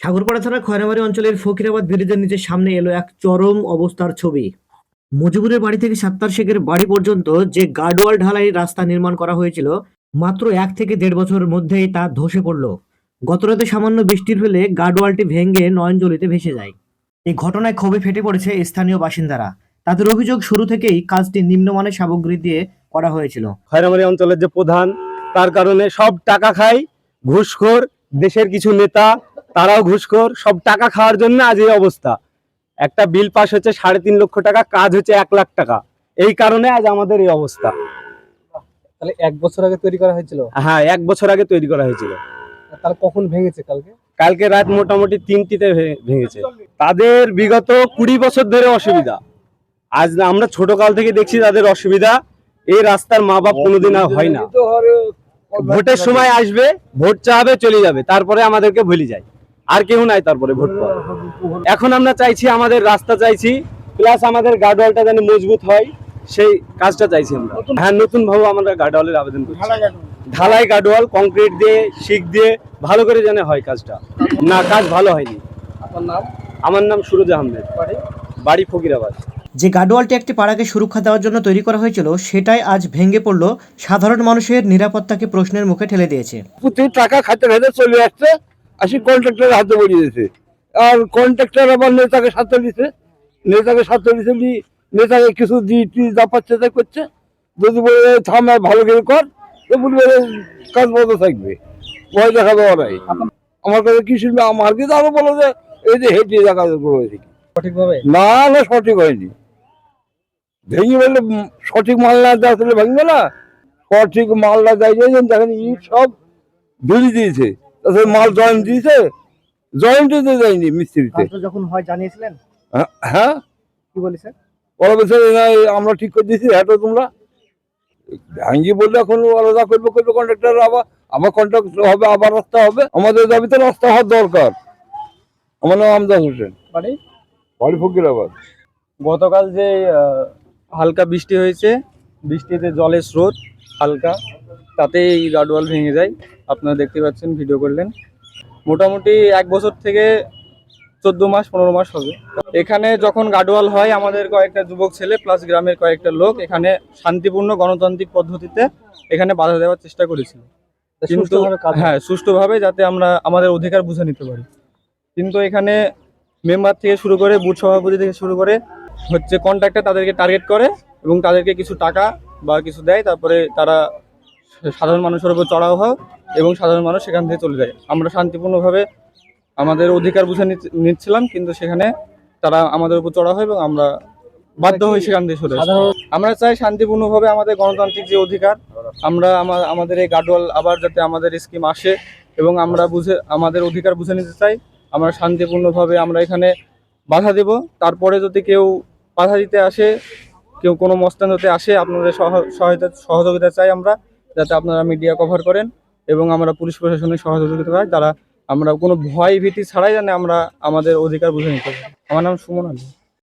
ঠাকুরপাড়া থানার খয়রাবাড়ি অঞ্চলের ফকিরাবাদ ব্রিজের নিচে সামনে এলো এক চরম অবস্থার ছবি। মুজিবুরের বাড়ি থেকে সাত্তার শেখের বাড়ি পর্যন্ত যে গার্ডওয়াল ঢালাই রাস্তা নির্মাণ করা হয়েছিল, মাত্র 1 থেকে 1.5 বছরের মধ্যেই তা ধসে পড়ল। গতরাতে সামান্য বৃষ্টির ফলে গার্ডওয়ালটি ভেঙে নয়নজলিতে ভেসে যায়। এই ঘটনায় ক্ষোভে ফেটে পড়েছে স্থানীয় বাসিন্দারা। তাদের অভিযোগ, শুরু থেকেই কাজটি নিম্নমানের সামগ্রী দিয়ে করা হয়েছিল। খয়রামারি অঞ্চলের যে প্রধান, তার কারণে সব টাকা খায়, ঘুষখোর। দেশের কিছু নেতা, তারাও ঘুষখোর। সব টাকা খাওয়ার জন্য আজ এই অবস্থা। একটা বিল পাস হচ্ছে 3.5 লক্ষ টাকা, কাজ হচ্ছে 1 লাখ টাকা। এই কারণে আজ আমাদের এই অবস্থা। তাহলে 1 বছর আগে তৈরি করা হয়েছিল? হ্যাঁ, 1 বছর আগে তৈরি করা হয়েছিল। তাহলে কখন ভেঙেছে? কালকে রাত মোটামুটি 3টিতে ভেঙেছে। তাদের বিগত 20 বছর ধরে অসুবিধা। আজ আমরা ছোটকাল থেকে দেখছি তাদের অসুবিধা। এই রাস্তার মা বাপ কোনোদিন আর হয় না। ভোটের সময় আসবে, ভোট চাবে, চলে যাবে, তারপরে আমাদেরকে ভুলে যায়। আর কেউ নাই তারপরে ভোট পাবে। এখন আমরা চাইছি, আমাদের রাস্তা চাইছি, প্লাস আমাদের গার্ডওয়ালটা যেন মজবুত হয়, সেই কাজটা চাইছি আমরা। হ্যাঁ, নতুন ভাবে আমরা গার্ডওয়ালের আবেদন করছি। ঢালাই গার্ডওয়াল, কংক্রিট দিয়ে, শিক দিয়ে ভালো করে যেন হয় কাজটা। না, কাজ ভালো হয়নি। আপনার নাম? আমার নাম সুরজ আহমেদ, বাড়ি ফকিরাবাদ। যে গার্ডওয়ালটি একটি পাড়াকে সুরক্ষা দেওয়ার জন্য তৈরি করা হয়েছিল, সেটাই আজ ভেঙে পড়ল, সাধারণ মানুষের নিরাপত্তাকে প্রশ্নের মুখে ঠেলে দিয়েছে। প্রতি টাকা খাতে খাতে চলে আসছে, আসি কন্ট্রাক্টরের হাতে বলিয়ে দিয়েছে। আর কন্ট্রাক্টর আবার নেতাকে সাথে দিছে, নেতাকে কিছু যা পাচ্ছে তাই করছে। যদি বলে থাম ভালো করে কর, তো বলবে কাজ বন্ধ থাকবে, ভয় দেখা দেওয়া নাই। আমার কাছে কি শুনবে? আমার কিন্তু আরো বলো যে এই যে হেঁটে দেখা করেছে সঠিকভাবে? না, সঠিক হয়নি। ভেঙে বললে সঠিক মাল না দেওয়া তাহলে ভাঙবে না। সঠিক মাল না দেয়, দেখেন ইট সব ধুলি দিয়েছে, তাছাড়া মাল জয়েন্ট দিয়েছে, জয়েন্টে তো দেয়নি মিস্ত্রিতে। যখন হয় জানিয়েছিলেন? হ্যাঁ, কি বলেছে? ওরা বলছে আমরা ঠিক করে দিয়েছি, হ্যাঁ। তো তোমরা ভাঙ্গি বললে এখন আলাদা করবে কন্ট্রাক্টর, আবার কন্ট্রাক্ট হবে, আবার রাস্তা হবে। আমাদের দাবিতে রাস্তা হওয়ার দরকার। আমার নাম আমজাদ হোসেন, বাড়ি ফকিরাবাদ। গতকাল যে হালকা বৃষ্টি হয়েছে, বৃষ্টিতে জলের স্রোত হালকা, তাতে এই গার্ডওয়াল ভেঙে যায়। আপনারা দেখতে পাচ্ছেন, ভিডিও করলেন। মোটামুটি 1 বছর থেকে 14 মাস 15 মাস হবে। এখানে যখন গার্ডওয়াল হয়, আমাদের কয়েকটা যুবক ছেলে প্লাস গ্রামের কয়েকটা লোক এখানে শান্তিপূর্ণ গণতান্ত্রিক পদ্ধতিতে এখানে বাধা দেওয়ার চেষ্টা করেছিল, কিন্তু হ্যাঁ, সুষ্ঠুভাবে, যাতে আমরা আমাদের অধিকার বুঝে নিতে পারি। কিন্তু এখানে মেম্বার থেকে শুরু করে, বুথ সভাপতি থেকে শুরু করে হচ্ছে কন্ট্রাক্টর তাদেরকে টার্গেট করে এবং তাদেরকে কিছু টাকা বা কিছু দেয়, তারপরে তারা সাধারণ মানুষের উপর চড়াও হয় এবং সাধারণ মানুষ সেখান থেকে চলে যায়। আমরা শান্তিপূর্ণভাবে আমাদের অধিকার বুঝে নিচ্ছিলাম, কিন্তু সেখানে তারা আমাদের উপর চড়া হয় এবং আমরা বাধ্য হই সেখান থেকে সরে আসি। আমরা চাই শান্তিপূর্ণভাবে আমাদের গণতান্ত্রিক যে অধিকার, আমরা আমাদের এই গার্ডওয়াল আবার যাতে আমাদের স্কিম আসে এবং আমরা আমাদের অধিকার বুঝে নিতে চাই। আমরা শান্তিপূর্ণভাবে আমরা এখানে বাধা দেব। তারপরে যদি কেউ বাধা দিতে আসে, কেউ কোনো মস্তান হতে আসে, আপনাদের সহযোগিতা চাই আমরা, যাতে আপনারা মিডিয়া কভার করেন এবং আমরা পুলিশ প্রশাসনের সহযোগিতা পাই, তারা আমরা কোনো ভয় ভীতি ছাড়াই জানি আমরা আমাদের অধিকার বুঝে নিতে পারি। আমার নাম সুমন আলী।